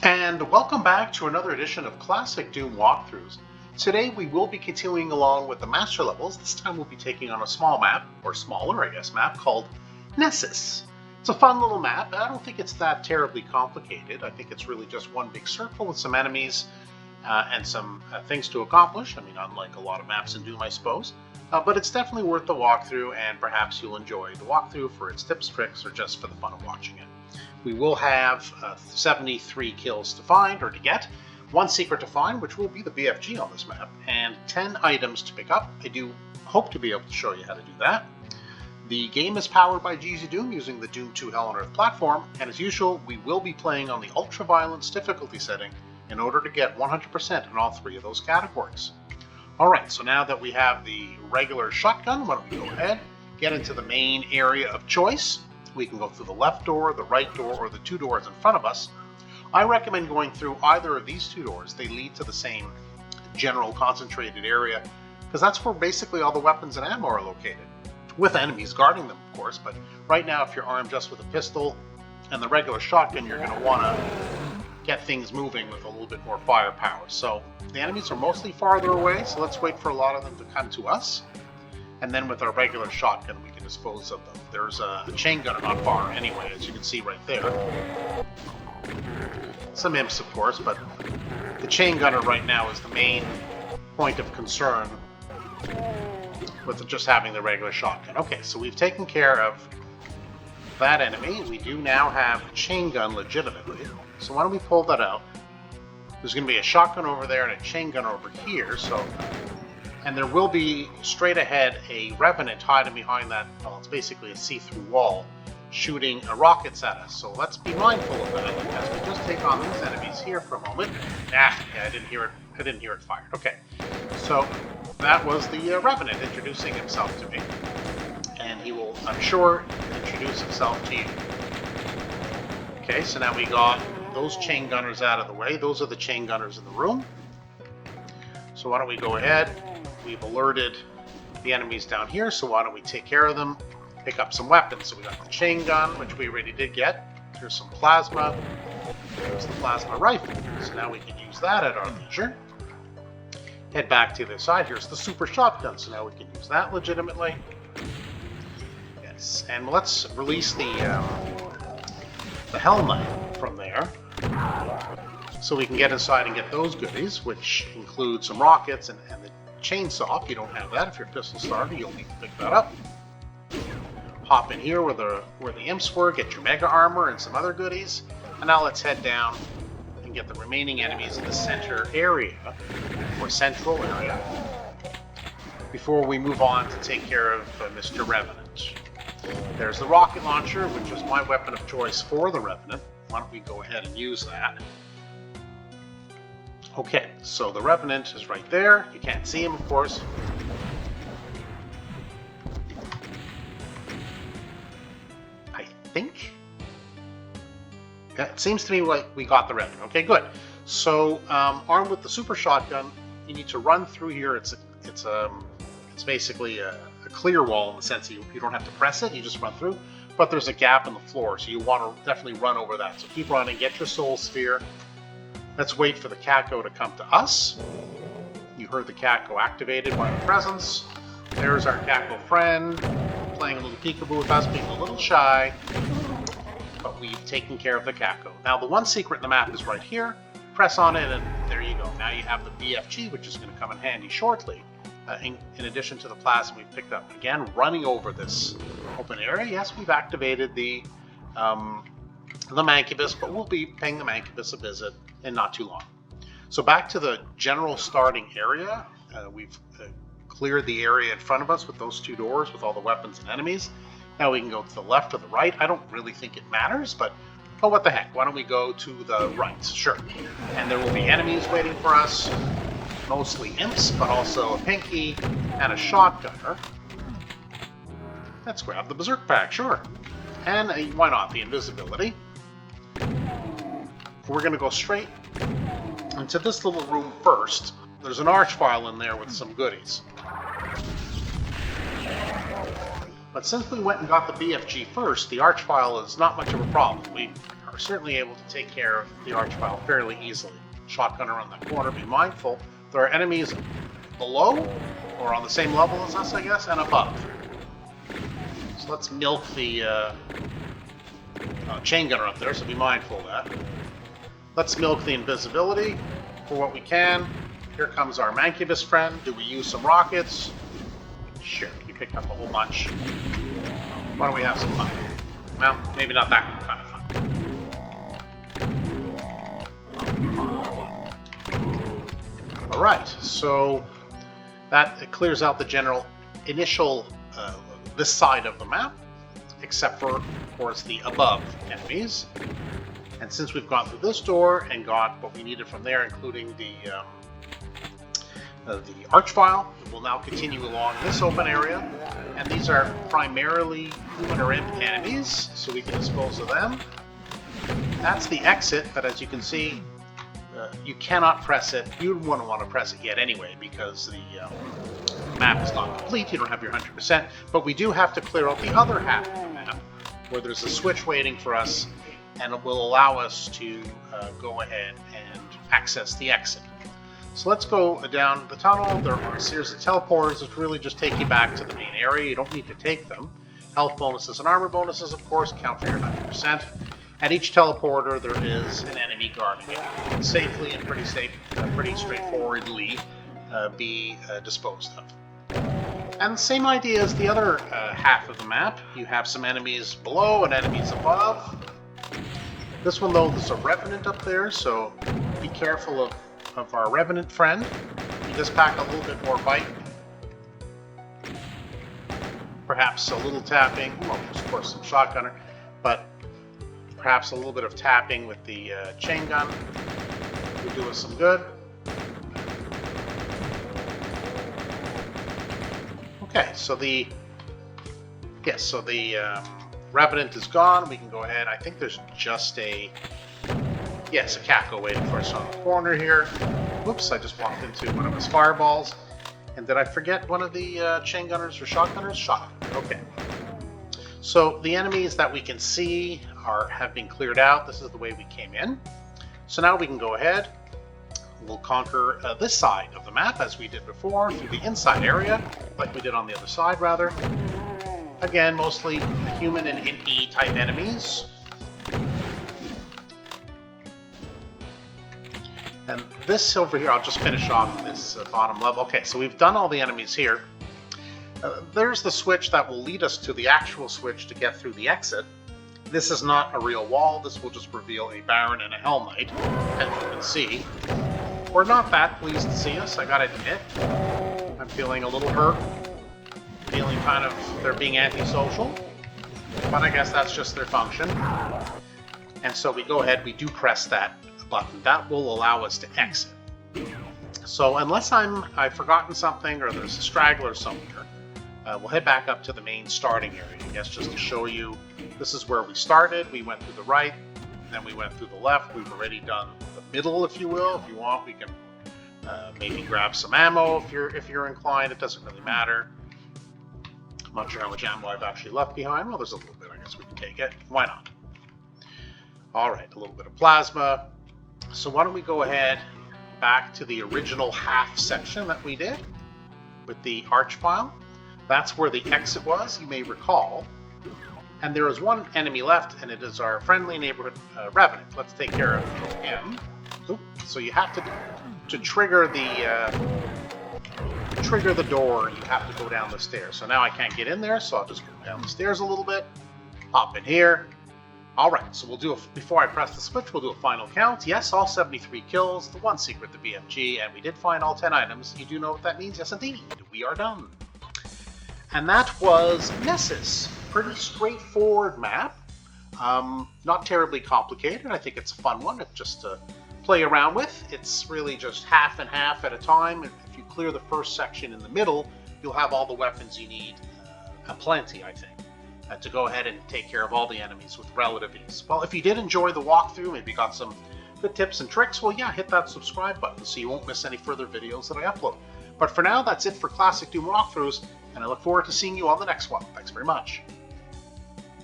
And welcome back to another edition of Classic Doom Walkthroughs. Today we will be continuing along with the master levels. This time we'll be taking on a small map, or smaller I guess, map called Nessus. It's a fun little map. I don't think it's that terribly complicated. I think it's really just one big circle with some enemies and some things to accomplish. I mean, unlike a lot of maps in Doom, I suppose. But it's definitely worth the walkthrough, and perhaps you'll enjoy the walkthrough for its tips, tricks, or just for the fun of watching it. We will have 73 kills to find, or to get, 1 secret to find, which will be the BFG on this map, and 10 items to pick up. I do hope to be able to show you how to do that. The game is powered by GZDoom using the Doom 2 Hell on Earth platform, and as usual, we will be playing on the ultra-violence difficulty setting in order to get 100% in all 3 of those categories. Alright, so now that we have the regular shotgun, why don't we go ahead, get into the main area of choice. We can go through the left door, the right door, or the 2 doors in front of us. I recommend going through either of these 2 doors. They lead to the same general concentrated area, because that's where basically all the weapons and ammo are located, with enemies guarding them, of course. But right now, if you're armed just with a pistol and the regular shotgun, you're going to want to get things moving with a little bit more firepower. So the enemies are mostly farther away, so let's wait for a lot of them to come to us. And then with our regular shotgun, we can dispose of them. There's a chain gunner not far anyway, as you can see right there. Some imps, of course, but the chain gunner right now is the main point of concern with just having the regular shotgun. Okay, so we've taken care of that enemy. We do now have a chain gun legitimately. So why don't we pull that out? There's going to be a shotgun over there and a chain gun over here, so... And there will be, straight ahead, a Revenant hiding behind that, well, it's basically a see-through wall, shooting rockets at us. So let's be mindful of that as we just take on these enemies here for a moment. Yeah, I didn't hear it fired. Okay, so that was the Revenant introducing himself to me. And he will, I'm sure, introduce himself to you. Okay, so now we got those chain gunners out of the way. Those are the chain gunners in the room. So why don't we go ahead? We've alerted the enemies down here, so why don't we take care of them, pick up some weapons. So we got the chain gun, which we already did get. Here's some plasma. Here's the plasma rifle. So now we can use that at our leisure. Head back to the side. Here's the super shotgun, so now we can use that legitimately. Yes, and let's release the Hell Knight from there, so we can get inside and get those goodies, which include some rockets and the chainsaw. If you don't have that, if you're pistol started, you'll need to pick that up. Hop in here where the imps were, get your mega armor and some other goodies, and now let's head down and get the remaining enemies in the center area, or central area, before we move on to take care of Mr. Revenant. There's the rocket launcher, which is my weapon of choice for the Revenant. Why don't we go ahead and use that? Okay, so the Revenant is right there. You can't see him, of course. I think. Yeah, it seems to me like we got the Revenant. Okay, good. So, armed with the super shotgun, you need to run through here. It's basically a clear wall in the sense that you don't have to press it. You just run through. But there's a gap in the floor, so you want to definitely run over that. So keep running. Get your soul sphere. Let's wait for the Caco to come to us. You heard the Caco activated by the presence. There's our Caco friend, playing a little peekaboo with us, being a little shy. But we've taken care of the Caco. Now the one secret in the map is right here. Press on it and there you go. Now you have the BFG, which is going to come in handy shortly. In addition to the plasma we've picked up. Again, running over this open area. Yes, we've activated the Mancubus, but we'll be paying the Mancubus a visit in not too long. So back to the general starting area. We've cleared the area in front of us with those 2 doors with all the weapons and enemies. Now we can go to the left or the right. I don't really think it matters, but oh, what the heck. Why don't we go to the right? Sure. And there will be enemies waiting for us. Mostly imps, but also a pinky and a shotgunner. Let's grab the berserk pack, sure. And why not the invisibility? We're going to go straight into this little room first. There's an archvile in there with some goodies. But since we went and got the BFG first, the archvile is not much of a problem. We are certainly able to take care of the archvile fairly easily. Shotgun around that corner, be mindful. There are enemies below, or on the same level as us, I guess, and above. So let's milk the chain gunner up there, so be mindful of that. Let's milk the invisibility for what we can. Here comes our Mancubus friend. Do we use some rockets? Sure, you picked up a whole bunch. Why don't we have some fun? Well, maybe not that kind of fun. Alright, so that clears out the general initial, this side of the map, except for, of course, the above enemies. And since we've gone through this door and got what we needed from there, including the archvile, we'll now continue along this open area. And these are primarily human or imp enemies, so we can dispose of them. That's the exit, but as you can see, you cannot press it. You wouldn't want to press it yet anyway, because the map is not complete. You don't have your 100%, but we do have to clear out the other half of the map, where there's a switch waiting for us, and it will allow us to go ahead and access the exit. So let's go down the tunnel. There are a series of teleporters that really just take you back to the main area. You don't need to take them. Health bonuses and armor bonuses, of course, count for your 100%. At each teleporter, there is an enemy guarding it. You can safely and pretty straightforwardly be disposed of. And same idea as the other half of the map. You have some enemies below and enemies above. This one, though, there's a Revenant up there, so be careful of our Revenant friend. He does pack a little bit more bite. Perhaps a little tapping, well, of course, some shotgunner, but perhaps a little bit of tapping with the chain gun would do us some good. Okay, so the Revenant is gone. We can go ahead. I think there's just a Caco waiting for us on the corner here. Whoops, I just walked into one of his fireballs. And did I forget one of the chain gunners or shotgunners? Shotgunner, okay. So the enemies that we can see have been cleared out. This is the way we came in. So now we can go ahead. We'll conquer this side of the map as we did before, through the inside area, like we did on the other side, rather. Again, mostly human and impy type enemies. And this over here, I'll just finish off this bottom level. Okay, so we've done all the enemies here. There's the switch that will lead us to the actual switch to get through the exit. This is not a real wall. This will just reveal a Baron and a Hell Knight, as you can see. We're not that pleased to see us, I gotta admit. I'm feeling a little hurt. Feeling kind of they're being antisocial. But I guess that's just their function. And so we go ahead, we do press that button. That will allow us to exit. So unless I've forgotten something or there's a straggler somewhere, we'll head back up to the main starting area, I guess, just to show you. This is where we started. We went through the right, then we went through the left. We've already done the middle, if you will. If you want, we can maybe grab some ammo if you're inclined. It doesn't really matter. I'm not sure how much ammo I've actually left behind. Well, there's a little bit. I guess we can take it. Why not? All right, a little bit of plasma. So why don't we go ahead back to the original half section that we did with the archvile. That's where the exit was, you may recall. And there is one enemy left, and it is our friendly neighborhood Revenant. Let's take care of him. So you have to trigger the door, you have to go down the stairs. So now I can't get in there, so I'll just go down the stairs a little bit, hop in here. All right, so we'll do before I press the switch, we'll do a final count. Yes, all 73 kills, the one secret, the BFG, and we did find all 10 items. You do know what that means? Yes, indeed. We are done. And that was Nessus. Pretty straightforward map. Not terribly complicated. I think it's a fun one just to play around with. It's really just half and half at a time. If you clear the first section in the middle, you'll have all the weapons you need, plenty, I think, to go ahead and take care of all the enemies with relative ease. Well, if you did enjoy the walkthrough, maybe got some good tips and tricks, well, yeah, hit that subscribe button so you won't miss any further videos that I upload. But for now, that's it for Classic Doom Walkthroughs, and I look forward to seeing you on the next one. Thanks very much.